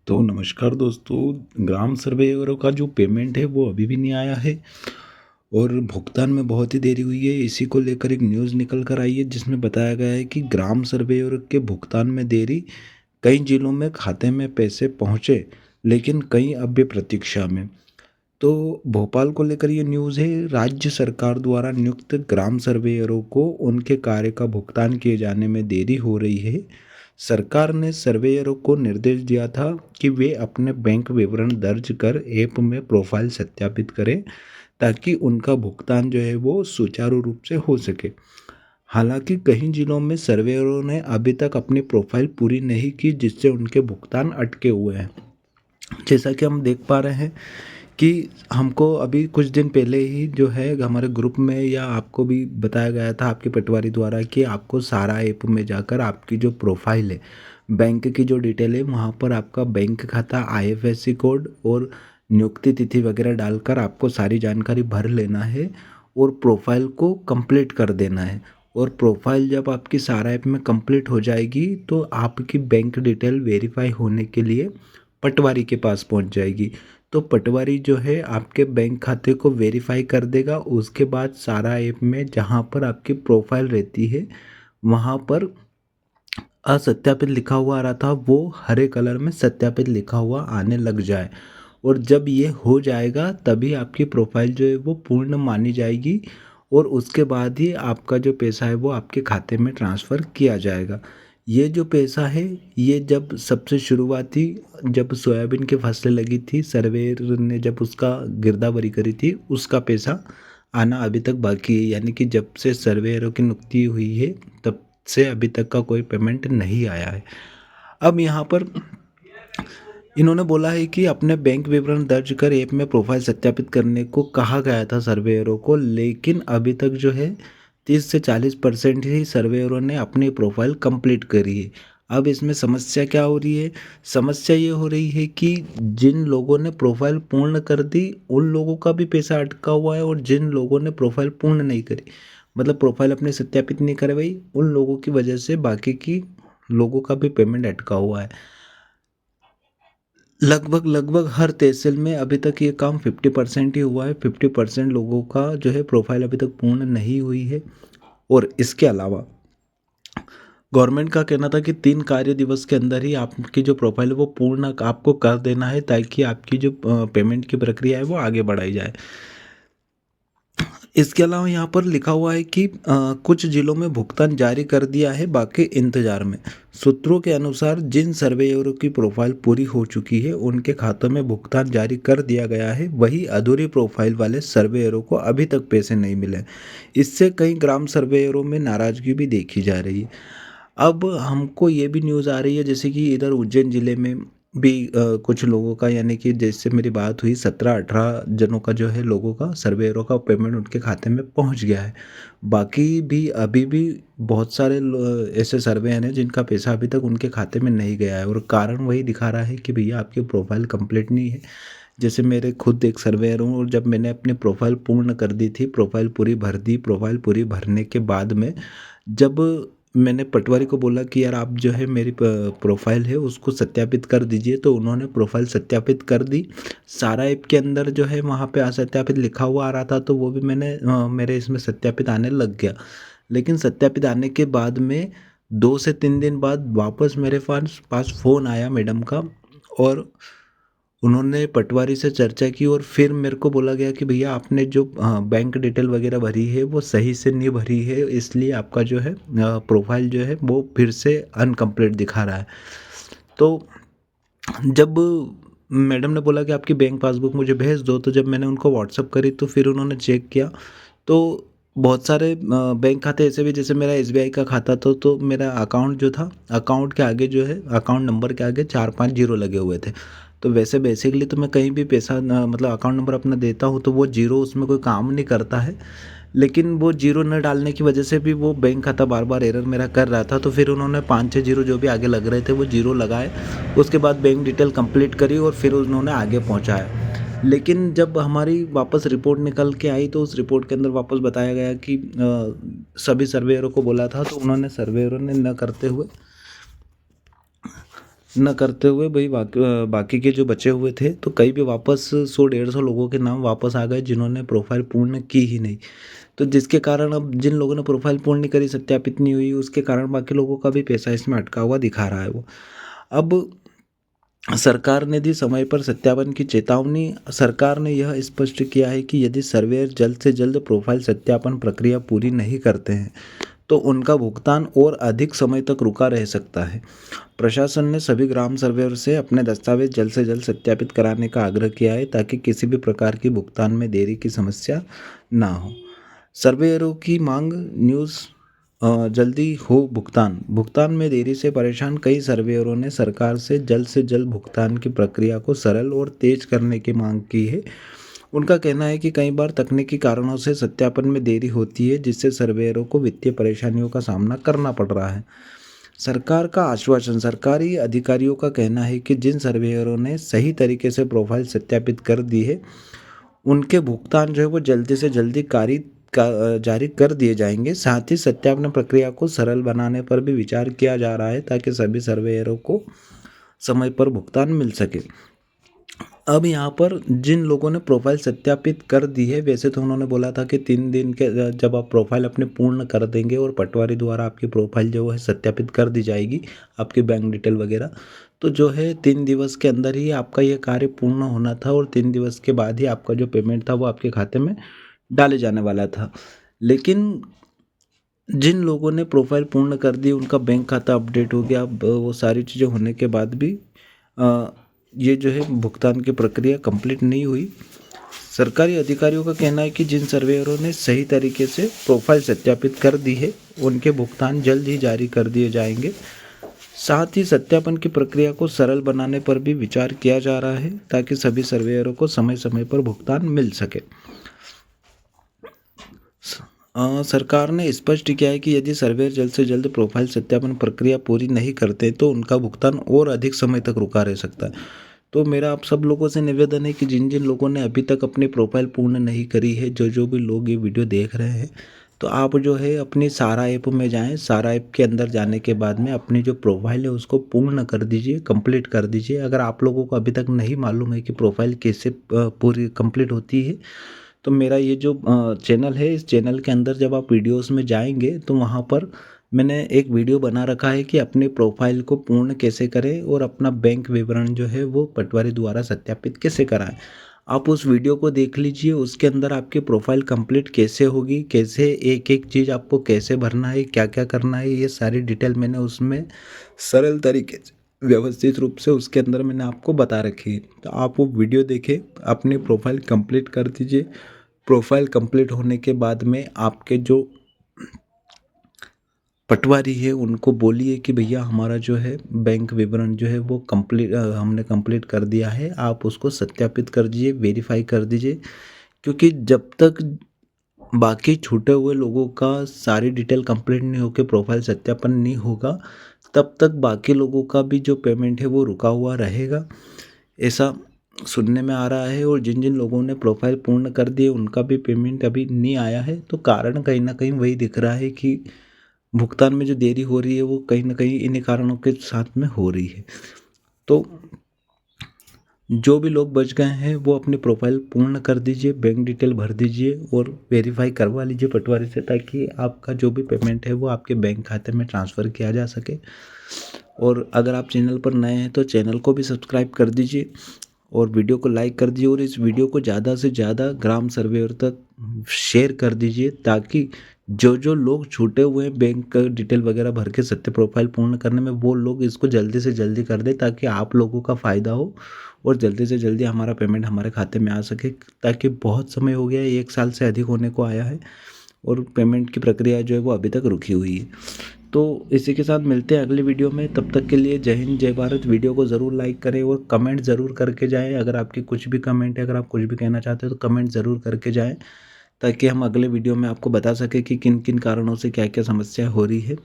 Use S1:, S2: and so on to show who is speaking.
S1: तो नमस्कार दोस्तों। ग्राम सर्वेयरों का जो पेमेंट है वो अभी भी नहीं आया है और भुगतान में बहुत ही देरी हुई है। इसी को लेकर एक न्यूज़ निकल कर आई है जिसमें बताया गया है कि ग्राम सर्वेयर के भुगतान में देरी, कई जिलों में खाते में पैसे पहुंचे लेकिन कई अब भी प्रतीक्षा में। तो भोपाल को लेकर ये न्यूज़ है। राज्य सरकार द्वारा नियुक्त ग्राम सर्वेयरों को उनके कार्य का भुगतान किए जाने में देरी हो रही है। सरकार ने सर्वेयरों को निर्देश दिया था कि वे अपने बैंक विवरण दर्ज कर ऐप में प्रोफाइल सत्यापित करें ताकि उनका भुगतान जो है वो सुचारू रूप से हो सके। हालांकि कई जिलों में सर्वेयरों ने अभी तक अपनी प्रोफाइल पूरी नहीं की जिससे उनके भुगतान अटके हुए हैं। जैसा कि हम देख पा रहे हैं कि हमको अभी कुछ दिन पहले ही जो है हमारे ग्रुप में या आपको भी बताया गया था आपके पटवारी द्वारा कि आपको सारा ऐप में जाकर आपकी जो प्रोफाइल है, बैंक की जो डिटेल है, वहाँ पर आपका बैंक खाता, आईएफएससी कोड और नियुक्ति तिथि वगैरह डालकर आपको सारी जानकारी भर लेना है और प्रोफाइल को कंप्लीट कर देना है। और प्रोफाइल जब आपकी सारा ऐप में कंप्लीट हो जाएगी तो आपकी बैंक डिटेल वेरीफाई होने के लिए पटवारी के पास पहुंच जाएगी। तो पटवारी जो है आपके बैंक खाते को वेरीफाई कर देगा। उसके बाद सारा ऐप में जहाँ पर आपकी प्रोफाइल रहती है वहाँ पर असत्यापित लिखा हुआ आ रहा था वो हरे कलर में सत्यापित लिखा हुआ आने लग जाए। और जब ये हो जाएगा तभी आपकी प्रोफाइल जो है वो पूर्ण मानी जाएगी और उसके बाद ही आपका जो पैसा है वो आपके खाते में ट्रांसफ़र किया जाएगा। ये जो पैसा है ये जब सबसे शुरुआती जब सोयाबीन की फसलें लगी थी, सर्वेयर ने जब उसका गिरदावरी करी थी उसका पैसा आना अभी तक बाकी है। यानी कि जब से सर्वेयरों की नियुक्ति हुई है तब से अभी तक का कोई पेमेंट नहीं आया है। अब यहाँ पर इन्होंने बोला है कि अपने बैंक विवरण दर्ज कर ऐप में प्रोफाइल सत्यापित करने को कहा गया था सर्वेयरों को, लेकिन अभी तक जो है 30 से 40% ही सर्वेयरों ने अपनी प्रोफाइल कंप्लीट करी है। अब इसमें समस्या क्या हो रही है? समस्या ये हो रही है कि जिन लोगों ने प्रोफाइल पूर्ण कर दी उन लोगों का भी पैसा अटका हुआ है और जिन लोगों ने प्रोफाइल पूर्ण नहीं करी, मतलब प्रोफाइल अपने सत्यापित नहीं करवाई, उन लोगों की वजह से बाकी की लोगों का भी पेमेंट अटका हुआ है। लगभग लगभग हर तहसील में अभी तक ये काम 50% ही हुआ है। 50% लोगों का जो है प्रोफाइल अभी तक पूर्ण नहीं हुई है। और इसके अलावा गवर्नमेंट का कहना था कि 3 कार्य दिवस के अंदर ही आपकी जो प्रोफाइल है वो पूर्ण आपको कर देना है ताकि आपकी जो पेमेंट की प्रक्रिया है वो आगे बढ़ाई जाए। इसके अलावा यहाँ पर लिखा हुआ है कि कुछ जिलों में भुगतान जारी कर दिया है, बाकी इंतजार में। सूत्रों के अनुसार जिन सर्वेयरों की प्रोफाइल पूरी हो चुकी है उनके खातों में भुगतान जारी कर दिया गया है, वही अधूरी प्रोफाइल वाले सर्वेयरों को अभी तक पैसे नहीं मिले। इससे कई ग्राम सर्वेयरों में नाराजगी भी देखी जा रही है। अब हमको ये भी न्यूज़ आ रही है जैसे कि इधर उज्जैन ज़िले में भी कुछ लोगों का, यानी कि जैसे मेरी बात हुई 17-18 जनों का जो है लोगों का सर्वेयरों का पेमेंट उनके खाते में पहुंच गया है। बाकी भी अभी भी बहुत सारे ऐसे सर्वेयर हैं जिनका पैसा अभी तक उनके खाते में नहीं गया है और कारण वही दिखा रहा है कि भैया आपकी प्रोफाइल कंप्लीट नहीं है। जैसे मेरे खुद एक सर्वेयर हूँ और जब मैंने अपनी प्रोफाइल पूर्ण कर दी थी, प्रोफाइल पूरी भर दी, प्रोफाइल पूरी भरने के बाद में जब मैंने पटवारी को बोला कि यार आप जो है मेरी प्रोफाइल है उसको सत्यापित कर दीजिए, तो उन्होंने प्रोफाइल सत्यापित कर दी। सारा ऐप के अंदर जो है वहाँ पे असत्यापित लिखा हुआ आ रहा था तो वो भी मेरे इसमें सत्यापित आने लग गया। लेकिन सत्यापित आने के बाद में 2 से 3 दिन बाद वापस मेरे पास फ़ोन आया मैडम का और उन्होंने पटवारी से चर्चा की और फिर मेरे को बोला गया कि भैया आपने जो बैंक डिटेल वगैरह भरी है वो सही से नहीं भरी है, इसलिए आपका जो है प्रोफाइल जो है वो फिर से अनकम्प्लीट दिखा रहा है। तो जब मैडम ने बोला कि आपकी बैंक पासबुक मुझे भेज दो, तो जब मैंने उनको व्हाट्सअप करी तो फिर उन्होंने चेक किया तो बहुत सारे बैंक खाते ऐसे भी, जैसे मेरा एसबीआई का खाता था तो मेरा अकाउंट जो था, अकाउंट के आगे जो है अकाउंट नंबर के आगे 4-5 जीरो लगे हुए थे। तो वैसे बेसिकली तो मैं कहीं भी पैसा मतलब अकाउंट नंबर अपना देता हूँ तो वो जीरो उसमें कोई काम नहीं करता है, लेकिन वो जीरो न डालने की वजह से भी वो बैंक खाता बार बार एरर मेरा कर रहा था। तो फिर उन्होंने 5-6 जीरो जो भी आगे लग रहे थे वो जीरो लगाए, उसके बाद बैंक डिटेल कंप्लीट करी और फिर उन्होंने आगे पहुंचाया। लेकिन जब हमारी वापस रिपोर्ट निकल के आई तो उस रिपोर्ट के अंदर वापस बताया गया कि सभी सर्वेयरों को बोला था तो उन्होंने सर्वेयरों ने न करते हुए न करते हुए भाई बाकी के जो बचे हुए थे तो कई भी वापस 100-150 लोगों के नाम वापस आ गए जिन्होंने प्रोफाइल पूर्ण की ही नहीं। तो जिसके कारण अब जिन लोगों ने प्रोफाइल पूर्ण नहीं करी, सत्यापित नहीं हुई, उसके कारण बाकी लोगों का भी पैसा इसमें अटका हुआ दिखा रहा है वो। अब सरकार ने दी समय पर सत्यापन की चेतावनी। सरकार ने यह स्पष्ट किया है कि यदि सर्वेयर जल्द से जल्द प्रोफाइल सत्यापन प्रक्रिया पूरी नहीं करते हैं तो उनका भुगतान और अधिक समय तक रुका रह सकता है। प्रशासन ने सभी ग्राम सर्वेयर से अपने दस्तावेज जल्द से जल्द सत्यापित कराने का आग्रह किया है ताकि किसी भी प्रकार की भुगतान में देरी की समस्या ना हो। सर्वेयरों की मांग न्यूज़ जल्दी हो भुगतान। भुगतान में देरी से परेशान कई सर्वेयरों ने सरकार से जल्द भुगतान की प्रक्रिया को सरल और तेज करने की मांग की है। उनका कहना है कि कई बार तकनीकी कारणों से सत्यापन में देरी होती है जिससे सर्वेयरों को वित्तीय परेशानियों का सामना करना पड़ रहा है। सरकार का आश्वासन। सरकारी अधिकारियों का कहना है कि जिन सर्वेयरों ने सही तरीके से प्रोफाइल सत्यापित कर दी है उनके भुगतान जो है वो जल्दी से जल्दी जारी कर दिए जाएंगे। साथ ही सत्यापन प्रक्रिया को सरल बनाने पर भी विचार किया जा रहा है ताकि सभी सर्वेयरों को समय पर भुगतान मिल सके। अब यहाँ पर जिन लोगों ने प्रोफाइल सत्यापित कर दी है, वैसे तो उन्होंने बोला था कि 3 दिन के जब आप प्रोफाइल अपने पूर्ण कर देंगे और पटवारी द्वारा आपकी प्रोफाइल जो है सत्यापित कर दी जाएगी, आपकी बैंक डिटेल वगैरह, तो जो है 3 दिवस के अंदर ही आपका ये कार्य पूर्ण होना था और 3 दिवस के बाद ही आपका जो पेमेंट था वो आपके खाते में डाले जाने वाला था। लेकिन जिन लोगों ने प्रोफाइल पूर्ण कर दी उनका बैंक खाता अपडेट हो गया। अब वो सारी चीज़ें होने के बाद भी ये जो है भुगतान की प्रक्रिया कंप्लीट नहीं हुई। सरकारी अधिकारियों का कहना है कि जिन सर्वेयरों ने सही तरीके से प्रोफाइल सत्यापित कर दी है उनके भुगतान जल्द ही जारी कर दिए जाएंगे। साथ ही सत्यापन की प्रक्रिया को सरल बनाने पर भी विचार किया जा रहा है ताकि सभी सर्वेयरों को समय समय पर भुगतान मिल सके। सरकार ने स्पष्ट किया है कि यदि सर्वेयर जल्द से जल्द प्रोफाइल सत्यापन प्रक्रिया पूरी नहीं करते तो उनका भुगतान और अधिक समय तक रुका रह सकता है। तो मेरा आप सब लोगों से निवेदन है कि जिन जिन लोगों ने अभी तक अपनी प्रोफाइल पूर्ण नहीं करी है, जो भी लोग ये वीडियो देख रहे हैं, तो आप जो है अपनी सारा ऐप में जाएं। सारा ऐप के अंदर जाने के बाद में अपनी जो प्रोफाइल है उसको पूर्ण कर दीजिए, कंप्लीट कर दीजिए। अगर आप लोगों को अभी तक नहीं मालूम है कि प्रोफाइल कैसे पूरी कंप्लीट होती है, तो मेरा ये जो चैनल है, इस चैनल के अंदर जब आप वीडियोस में जाएंगे तो वहाँ पर मैंने एक वीडियो बना रखा है कि अपनी प्रोफाइल को पूर्ण कैसे करें और अपना बैंक विवरण जो है वो पटवारी द्वारा सत्यापित कैसे कराएं। आप उस वीडियो को देख लीजिए। उसके अंदर आपकी प्रोफाइल कंप्लीट कैसे होगी, कैसे एक एक चीज़ आपको कैसे भरना है, क्या क्या करना है, ये सारी डिटेल मैंने उसमें सरल तरीके से व्यवस्थित रूप से उसके अंदर मैंने आपको बता रखी है। तो आप वो वीडियो देखें, अपनी प्रोफाइल कंप्लीट कर दीजिए। प्रोफाइल कंप्लीट होने के बाद में आपके जो पटवारी है उनको बोलिए कि भैया हमारा जो है बैंक विवरण जो है वो हमने कंप्लीट कर दिया है, आप उसको सत्यापित कर दीजिए, वेरीफाई कर दीजिए। क्योंकि जब तक बाकी छूटे हुए लोगों का सारी डिटेल कंप्लीट नहीं होकर प्रोफाइल सत्यापन नहीं होगा, तब तक बाकी लोगों का भी जो पेमेंट है वो रुका हुआ रहेगा, ऐसा सुनने में आ रहा है। और जिन जिन लोगों ने प्रोफाइल पूर्ण कर दिए उनका भी पेमेंट अभी नहीं आया है। तो कारण कहीं ना कहीं वही दिख रहा है कि भुगतान में जो देरी हो रही है वो कहीं ना कहीं इन्हीं कारणों के साथ में हो रही है। तो जो भी लोग बच गए हैं वो अपनी प्रोफाइल पूर्ण कर दीजिए, बैंक डिटेल भर दीजिए और वेरीफाई करवा लीजिए पटवारी से, ताकि आपका जो भी पेमेंट है वो आपके बैंक खाते में ट्रांसफ़र किया जा सके। और अगर आप चैनल पर नए हैं तो चैनल को भी सब्सक्राइब कर दीजिए और वीडियो को लाइक कर दीजिए और इस वीडियो को ज़्यादा से ज़्यादा ग्राम सर्वेयर तक शेयर कर दीजिए, ताकि जो लोग छूटे हुए हैं बैंक का डिटेल वगैरह भर के सत्य प्रोफाइल पूर्ण करने में, वो लोग इसको जल्दी से जल्दी कर दें ताकि आप लोगों का फ़ायदा हो और जल्दी से जल्दी हमारा पेमेंट हमारे खाते में आ सके। ताकि बहुत समय हो गया है, 1 साल से अधिक होने को आया है और पेमेंट की प्रक्रिया जो है वो अभी तक रुकी हुई है। तो इसी के साथ मिलते हैं अगली वीडियो में। तब तक के लिए जय हिंद जय भारत। वीडियो को ज़रूर लाइक करें और कमेंट ज़रूर करके जाएं। अगर आपकी कुछ भी कमेंट है, अगर आप कुछ भी कहना चाहते हो तो कमेंट ज़रूर करके जाएं, ताकि हम अगले वीडियो में आपको बता सकें कि किन किन कारणों से क्या क्या समस्या हो रही है।